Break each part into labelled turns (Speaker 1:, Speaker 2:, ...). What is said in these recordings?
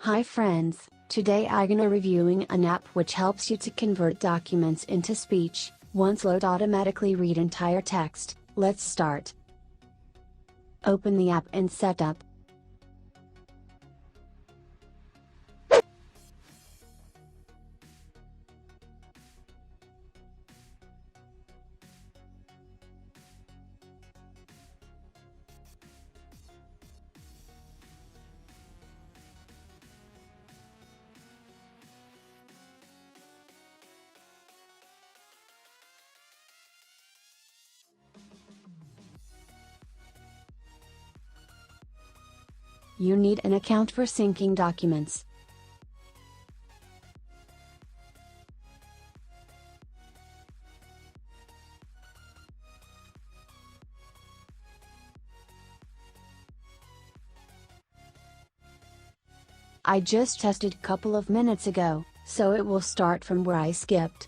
Speaker 1: Hi friends, today I'm gonna reviewing an app which helps you to convert documents into speech. Once load automatically read entire text. Let's start. Open the app and setup. You need an account for syncing documents. I just tested couple of minutes ago, so it will start from where I skipped.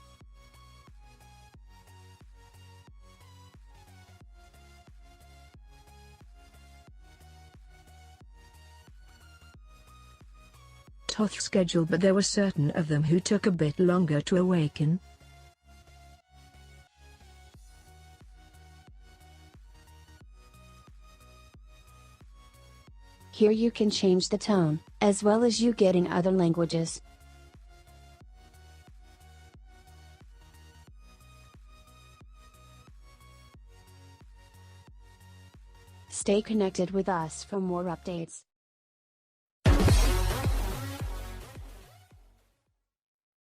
Speaker 2: Toth schedule, but there were certain of them who took a bit longer to awaken.
Speaker 1: Here you can change the tone, as well as you getting other languages. Stay connected with us for more updates.